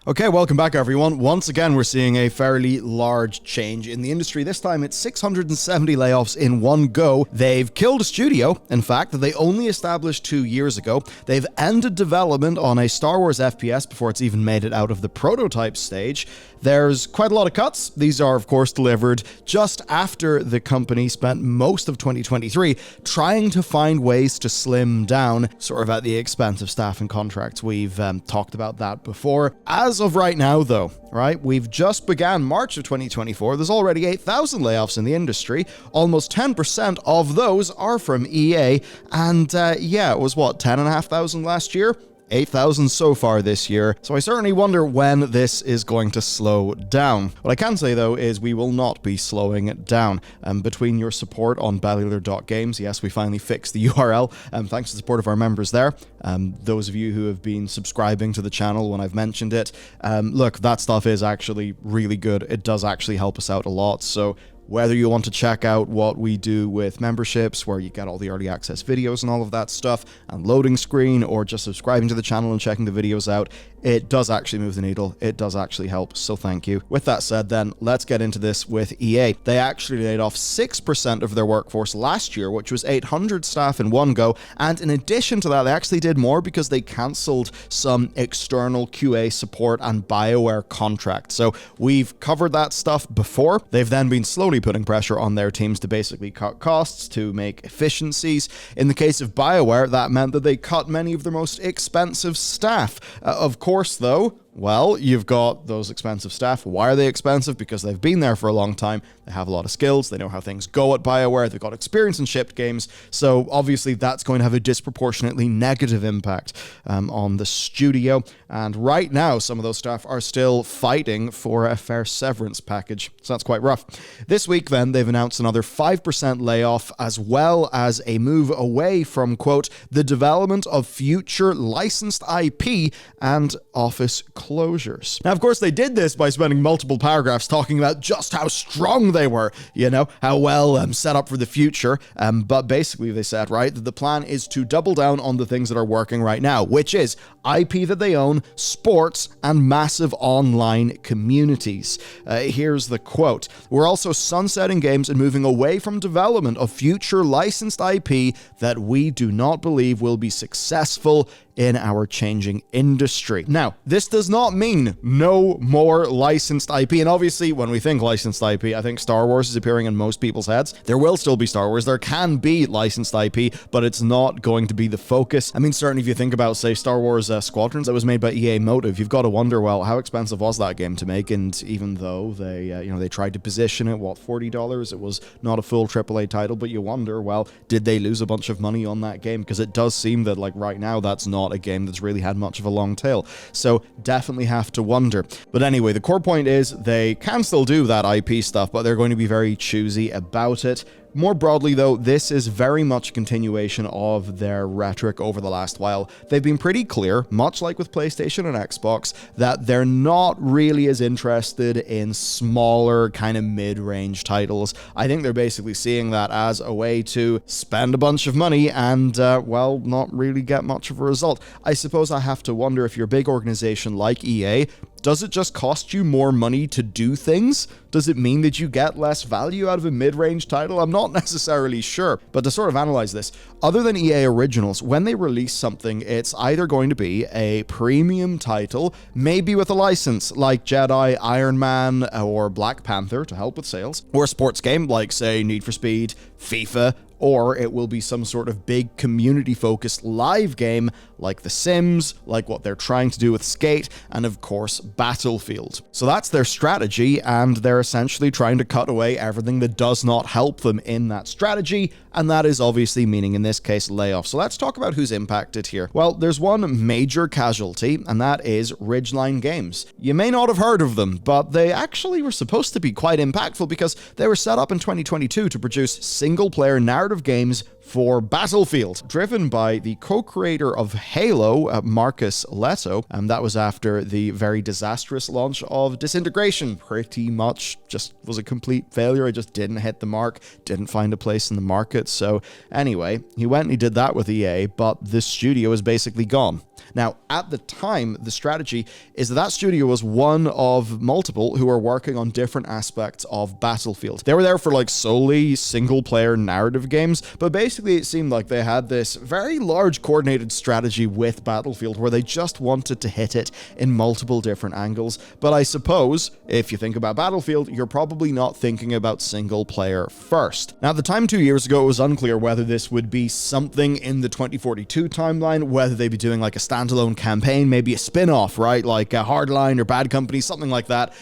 Okay, welcome back everyone. Once again, we're seeing a fairly large change in the industry. This time it's 670 layoffs in one go. They've killed a studio, in fact, that they only established 2 years ago. They've ended development on a Star Wars FPS before it's even made it out of the prototype stage. There's quite a lot of cuts. These are, of course, delivered just after the company spent most of 2023 trying to find ways to slim down, sort of at the expense of staff and contracts. We've talked about that before. As of right now, though, right, we've just began March of 2024. There's already 8,000 layoffs in the industry. Almost 10% of those are from EA. And yeah, it was what, 10,500 last year? 8,000 so far this year, so I certainly wonder when this is going to slow down. What I can say though is we will not be slowing it down. Between your support on Bellular.games, yes, we finally fixed the URL, thanks to the support of our members there. Those of you who have been subscribing to the channel when I've mentioned it, look, that stuff is actually really good. It does actually help us out a lot, so whether you want to check out what we do with memberships, where you get all the early access videos and all of that stuff, and loading screen, or just subscribing to the channel and checking the videos out, it does actually move the needle. It does actually help, so thank you. With that said then, let's get into this with EA. They actually laid off 6% of their workforce last year, which was 800 staff in one go, and in addition to that, they actually did more because they cancelled some external QA support and BioWare contracts. So we've covered that stuff before. They've then been slowly putting pressure on their teams to basically cut costs, to make efficiencies. In the case of BioWare, that meant that they cut many of their most expensive staff. Of course, though, well, you've got those expensive staff. Why are they expensive? Because they've been there for a long time. They have a lot of skills. They know how things go at BioWare. They've got experience in shipped games. So obviously that's going to have a disproportionately negative impact on the studio. And right now, some of those staff are still fighting for a fair severance package. So that's quite rough. This week, then, they've announced another 5% layoff, as well as a move away from, quote, the development of future licensed IP and office closures. Now, of course, they did this by spending multiple paragraphs talking about just how strong they were, you know, how well set up for the future. But basically, they said, right, that the plan is to double down on the things that are working right now, which is IP that they own, sports, and massive online communities. Here's the quote. We're also sunsetting games and moving away from development of future licensed IP that we do not believe will be successful in our changing industry. Now, this does not mean no more licensed IP, and obviously when we think licensed IP, I think Star Wars is appearing in most people's heads. There will still be Star Wars, there can be licensed IP, but it's not going to be the focus. I mean, certainly if you think about, say, Star Wars Squadrons that was made by EA Motive, you've got to wonder, well, how expensive was that game to make? And even though they, they tried to position it, what, $40? It was not a full AAA title, but you wonder, well, did they lose a bunch of money on that game? Because it does seem that, like, right now, that's not a game that's really had much of a long tail. So definitely have to wonder. But anyway, the core point is they can still do that IP stuff, but they're going to be very choosy about it. More broadly, though, this is very much a continuation of their rhetoric over the last while. They've been pretty clear, much like with PlayStation and Xbox, that they're not really as interested in smaller, kind of mid-range titles. I think they're basically seeing that as a way to spend a bunch of money and, well, not really get much of a result. I suppose I have to wonder, if you're a big organization like EA, does it just cost you more money to do things? Does it mean that you get less value out of a mid-range title? I'm not necessarily sure. But to sort of analyze this, other than EA Originals, when they release something, it's either going to be a premium title, maybe with a license like Jedi, Iron Man, or Black Panther to help with sales, or a sports game like, say, Need for Speed, FIFA, or it will be some sort of big community-focused live game like The Sims, like what they're trying to do with Skate, and of course, Battlefield. So that's their strategy, and they're essentially trying to cut away everything that does not help them in that strategy, and that is obviously meaning, in this case, layoffs. So let's talk about who's impacted here. Well, there's one major casualty, and that is Ridgeline Games. You may not have heard of them, but they actually were supposed to be quite impactful because they were set up in 2022 to produce single-player narrative games for Battlefield, driven by the co-creator of Halo, Marcus Leto, and that was after the very disastrous launch of Disintegration. Pretty much just was a complete failure. It just didn't hit the mark, didn't find a place in the market. So anyway, he went and he did that with EA, but the studio is basically gone. Now, at the time, the strategy is that that studio was one of multiple who were working on different aspects of Battlefield. They were there for like solely single-player narrative games, but basically it seemed like they had this very large coordinated strategy with Battlefield where they just wanted to hit it in multiple different angles. But I suppose, if you think about Battlefield, you're probably not thinking about single-player first. Now, at the time 2 years ago, it was unclear whether this would be something in the 2042 timeline, whether they'd be doing like a standalone campaign, maybe a spin-off, right? Like a Hardline or Bad Company, something like that.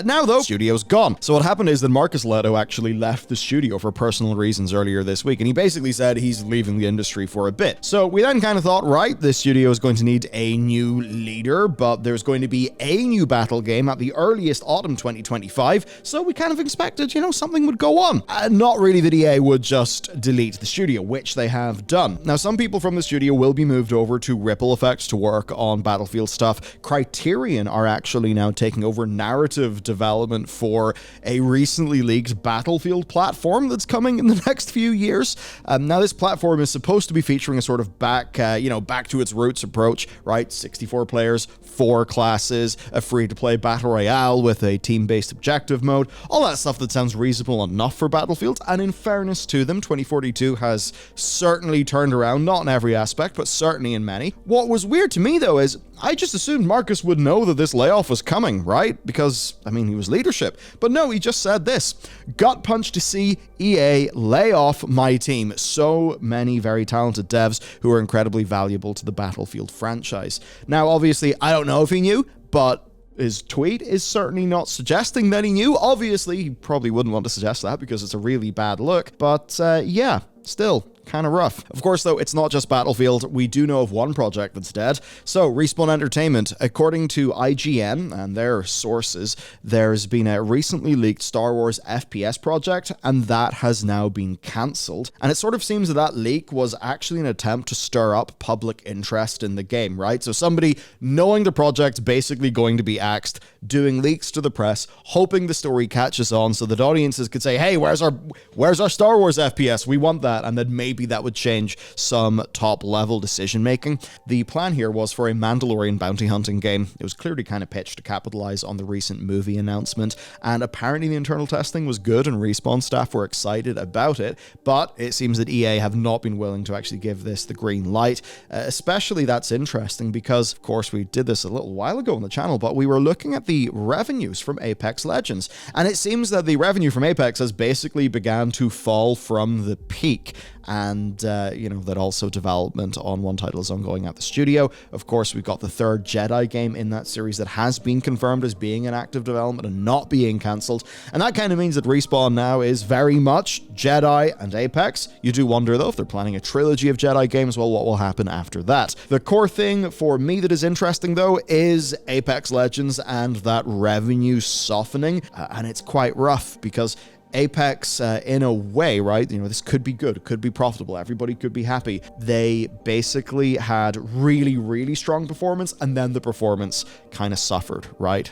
Now, though, the studio's gone. So what happened is that Marcus Leto actually left the studio for personal reasons earlier this week, and he basically said he's leaving the industry for a bit. So we then kind of thought, right, this studio is going to need a new leader, but there's going to be a new battle game at the earliest autumn 2025, so we kind of expected, something would go on. Not really that EA would just delete the studio, which they have done. Now, some people from the studio will be moved over to Ripple Effects to work on Battlefield stuff. Criterion are actually now taking over narrative development for a recently leaked Battlefield platform that's coming in the next few years. Now, this platform is supposed to be featuring a sort of back to its roots approach, right? 64 players, 4 classes, a free-to-play battle royale with a team-based objective mode, all that stuff that sounds reasonable enough for Battlefield. And in fairness to them, 2042 has certainly turned around, not in every aspect, but certainly in many. What was weird to me, though, is I just assumed Marcus would know that this layoff was coming, right? Because, he was leadership. But no, he just said this: gut punch to see EA lay off my team. So many very talented devs who are incredibly valuable to the Battlefield franchise. Now, obviously, I don't know if he knew, but his tweet is certainly not suggesting that he knew. Obviously, he probably wouldn't want to suggest that because it's a really bad look. But yeah, still kind of rough. Of course, though, it's not just Battlefield. We do know of one project that's dead. So, Respawn Entertainment, according to IGN and their sources, there's been a recently leaked Star Wars FPS project, and that has now been cancelled. And it sort of seems that that leak was actually an attempt to stir up public interest in the game, right? So somebody knowing the project's basically going to be axed, doing leaks to the press, hoping the story catches on so that audiences could say, hey, where's our Star Wars FPS? We want that. And then maybe that would change some top-level decision-making. The plan here was for a Mandalorian bounty hunting game. It was clearly kind of pitched to capitalize on the recent movie announcement, and apparently the internal testing was good and Respawn staff were excited about it, but it seems that EA have not been willing to actually give this the green light. Especially that's interesting because, of course, we did this a little while ago on the channel, but we were looking at the revenues from Apex Legends, and it seems that the revenue from Apex has basically began to fall from the peak. And, that also development on one title is ongoing at the studio. Of course, we've got the third Jedi game in that series that has been confirmed as being in active development and not being cancelled. And that kind of means that Respawn now is very much Jedi and Apex. You do wonder, though, if they're planning a trilogy of Jedi games, well, what will happen after that? The core thing for me that is interesting, though, is Apex Legends and that revenue softening. And it's quite rough because Apex, in a way, right, this could be good, it could be profitable, everybody could be happy. They basically had really, really strong performance, and then the performance kind of suffered, right?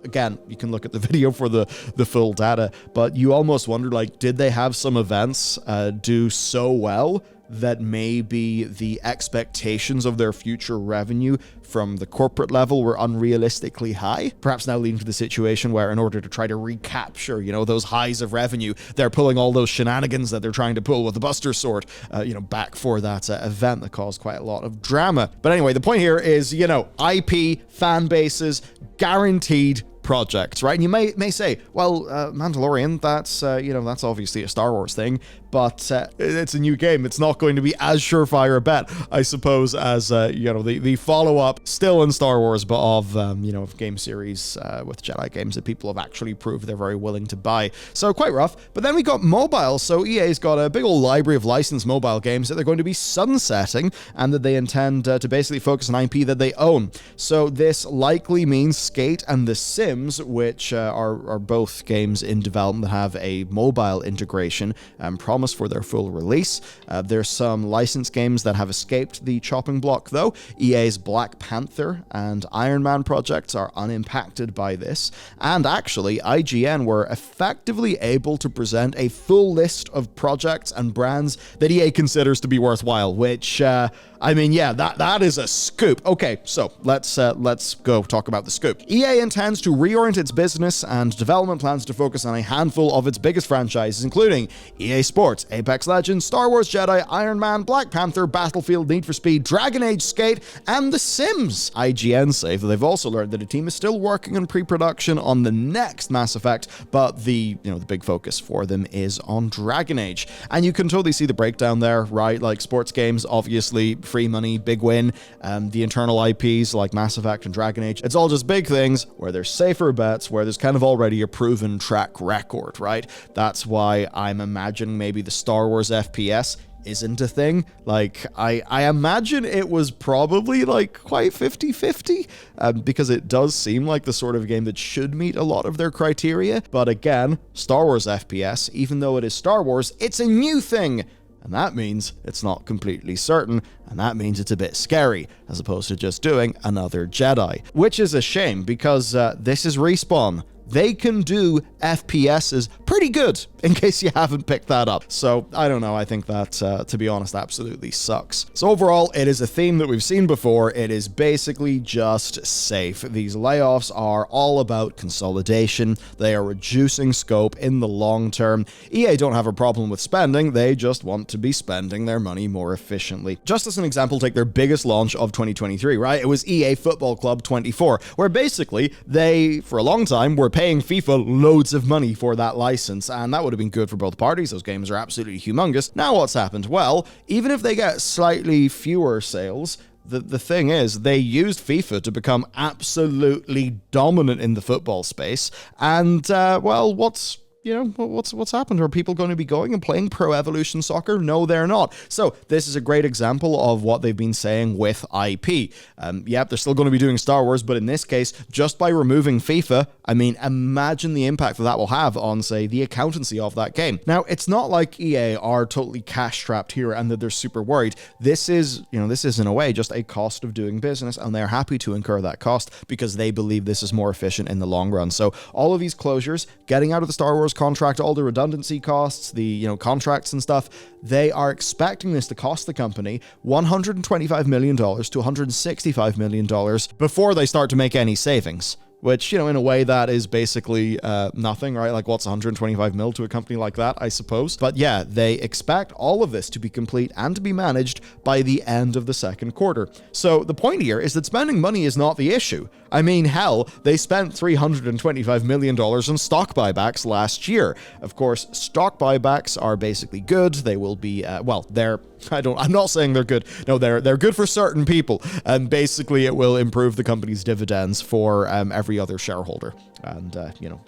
Again, you can look at the video for the full data, but you almost wonder, did they have some events do so well that maybe the expectations of their future revenue from the corporate level were unrealistically high? Perhaps now leading to the situation where in order to try to recapture, those highs of revenue, they're pulling all those shenanigans that they're trying to pull with the Buster Sword, back for that event that caused quite a lot of drama. But anyway, the point here is, IP, fan bases, guaranteed projects, right? And you may say, well, Mandalorian, that's obviously a Star Wars thing, but it's a new game. It's not going to be as surefire a bet, I suppose, as, the follow-up still in Star Wars, but of game series with Jedi games that people have actually proved they're very willing to buy. So quite rough. But then we got mobile. So EA's got a big old library of licensed mobile games that they're going to be sunsetting and that they intend to basically focus on IP that they own. So this likely means Skate and The Sims, which are both games in development that have a mobile integration, promising promise for their full release. There's some licensed games that have escaped the chopping block, though. EA's Black Panther and Iron Man projects are unimpacted by this, and actually, IGN were effectively able to present a full list of projects and brands that EA considers to be worthwhile, which, I mean, yeah, that is a scoop. Okay, so let's go talk about the scoop. EA intends to reorient its business and development plans to focus on a handful of its biggest franchises, including EA Sports, Apex Legends, Star Wars Jedi, Iron Man, Black Panther, Battlefield, Need for Speed, Dragon Age, Skate, and The Sims. IGN say that they've also learned that a team is still working on pre-production on the next Mass Effect, but the big focus for them is on Dragon Age. And you can totally see the breakdown there, right? Like sports games, obviously free money, big win. The internal IPs like Mass Effect and Dragon Age, it's all just big things where there's safer bets, where there's kind of already a proven track record, right? That's why I'm imagining maybe the Star Wars FPS isn't a thing. Like, I imagine it was probably like quite 50-50, because it does seem like the sort of game that should meet a lot of their criteria. But again, Star Wars FPS, even though it is Star Wars, it's a new thing. And that means it's not completely certain, and that means it's a bit scary, as opposed to just doing another Jedi. Which is a shame, because this is Respawn. They can do FPSs pretty good, in case you haven't picked that up. So, I don't know, I think that, to be honest, absolutely sucks. So overall, it is a theme that we've seen before. It is basically just safe. These layoffs are all about consolidation. They are reducing scope in the long term. EA don't have a problem with spending, they just want to be spending their money more efficiently. Just as an example, take their biggest launch of 2023, right? It was EA Football Club 24, where basically they, for a long time, were paying FIFA loads of money for that license, and that would have been good for both parties. Those games are absolutely humongous. Now what's happened? Well, even if they get slightly fewer sales, the thing is, they used FIFA to become absolutely dominant in the football space, and, well, what's happened? Are people going to be going and playing Pro Evolution Soccer? No, they're not. So this is a great example of what they've been saying with IP. Yep, they're still going to be doing Star Wars, but in this case, just by removing FIFA, I mean, imagine the impact that will have on, say, the accountancy of that game. Now, it's not like EA are totally cash-strapped here and that they're super worried. This is in a way just a cost of doing business, and they're happy to incur that cost because they believe this is more efficient in the long run. So all of these closures, getting out of the Star Wars contract, all the redundancy costs, the contracts and stuff, they are expecting this to cost the company $125 million to $165 million before they start to make any savings. Which, in a way that is basically nothing, right? Like, what's 125 mil to a company like that, I suppose? But yeah, they expect all of this to be complete and to be managed by the end of the second quarter. So the point here is that spending money is not the issue. I mean, hell, they spent $325 million on stock buybacks last year. Of course, stock buybacks are basically good. They will be, I'm not saying they're good. No, they're good for certain people. And basically, it will improve the company's dividends for every other shareholder and,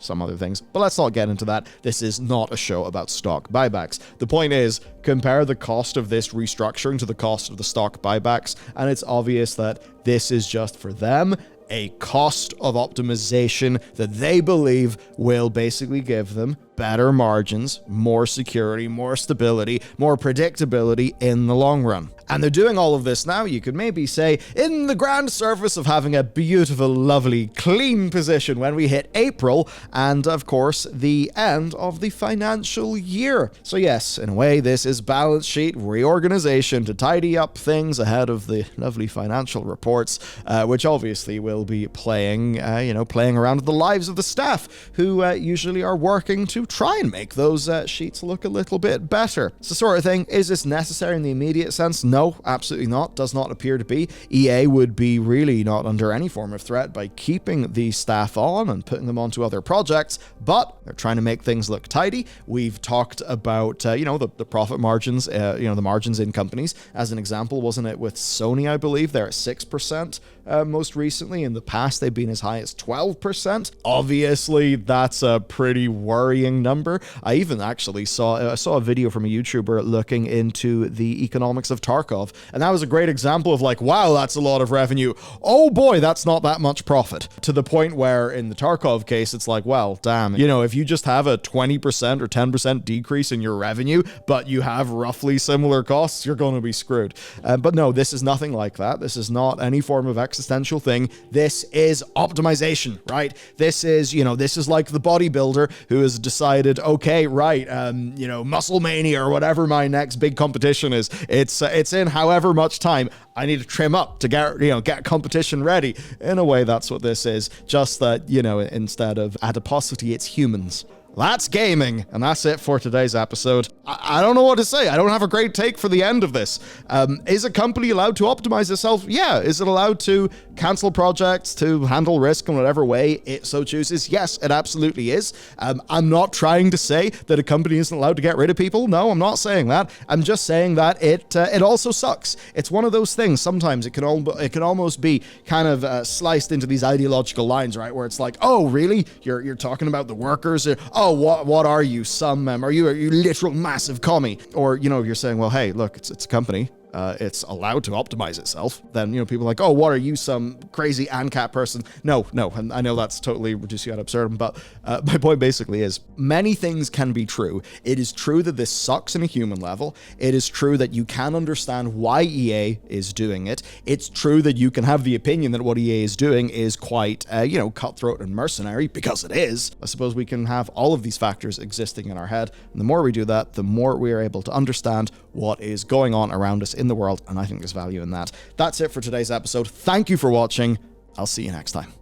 some other things. But let's not get into that. This is not a show about stock buybacks. The point is, compare the cost of this restructuring to the cost of the stock buybacks, and it's obvious that this is just for them a cost of optimization that they believe will basically give them better margins, more security, more stability, more predictability in the long run. And they're doing all of this now, you could maybe say, in the grand service of having a beautiful, lovely, clean position when we hit April, and of course, the end of the financial year. So yes, in a way, this is balance sheet reorganization to tidy up things ahead of the lovely financial reports, which obviously will be playing around with the lives of the staff, who usually are working to try and make those sheets look a little bit better. It's the sort of thing, is this necessary in the immediate sense? No, absolutely not. Does not appear to be. EA would be really not under any form of threat by keeping these staff on and putting them onto other projects, but they're trying to make things look tidy. We've talked about, the profit margins, the margins in companies. As an example, wasn't it with Sony, I believe, they're at 6%. most recently. In the past, they've been as high as 12%. Obviously, that's a pretty worrying number. I even actually saw a video from a YouTuber looking into the economics of Tarkov, and that was a great example of like, wow, that's a lot of revenue. Oh boy, that's not that much profit. To the point where in the Tarkov case, it's like, well, damn, you know, if you just have a 20% or 10% decrease in your revenue, but you have roughly similar costs, you're going to be screwed. But no, this is nothing like that. This is not any form of existential thing. This is optimization, right? This is, you know, this is like the bodybuilder who has decided, okay, right, you know, Muscle Mania or whatever my next big competition is. It's in however much time. I need to trim up to get competition ready. In a way, that's what this is. Just that, you know, instead of adiposity, it's humans. That's gaming, and that's it for today's episode. I don't know what to say. I don't have a great take for the end of this. Is a company allowed to optimize itself? Yeah. Is it allowed to cancel projects, to handle risk in whatever way it so chooses? Yes, it absolutely is. I'm not trying to say that a company isn't allowed to get rid of people. No, I'm not saying that. I'm just saying that it also sucks. It's one of those things. Sometimes it can almost be kind of sliced into these ideological lines, right? Where it's like, oh, really? You're talking about the workers? Oh, what are you? Are you a literal massive commie? Or, you know, you're saying, well, hey, look, it's a company. It's allowed to optimize itself. Then, you know, people are like, oh, what are you, some crazy ANCAP person? No, and I know that's totally reducing ad absurdum, but my point basically is many things can be true. It is true that this sucks in a human level. It is true that you can understand why EA is doing it. It's true that you can have the opinion that what EA is doing is quite, you know, cutthroat and mercenary, because it is. I suppose we can have all of these factors existing in our head, and the more we do that, the more we are able to understand what is going on around us in the world, and I think there's value in that. That's it for today's episode. Thank you for watching. I'll see you next time.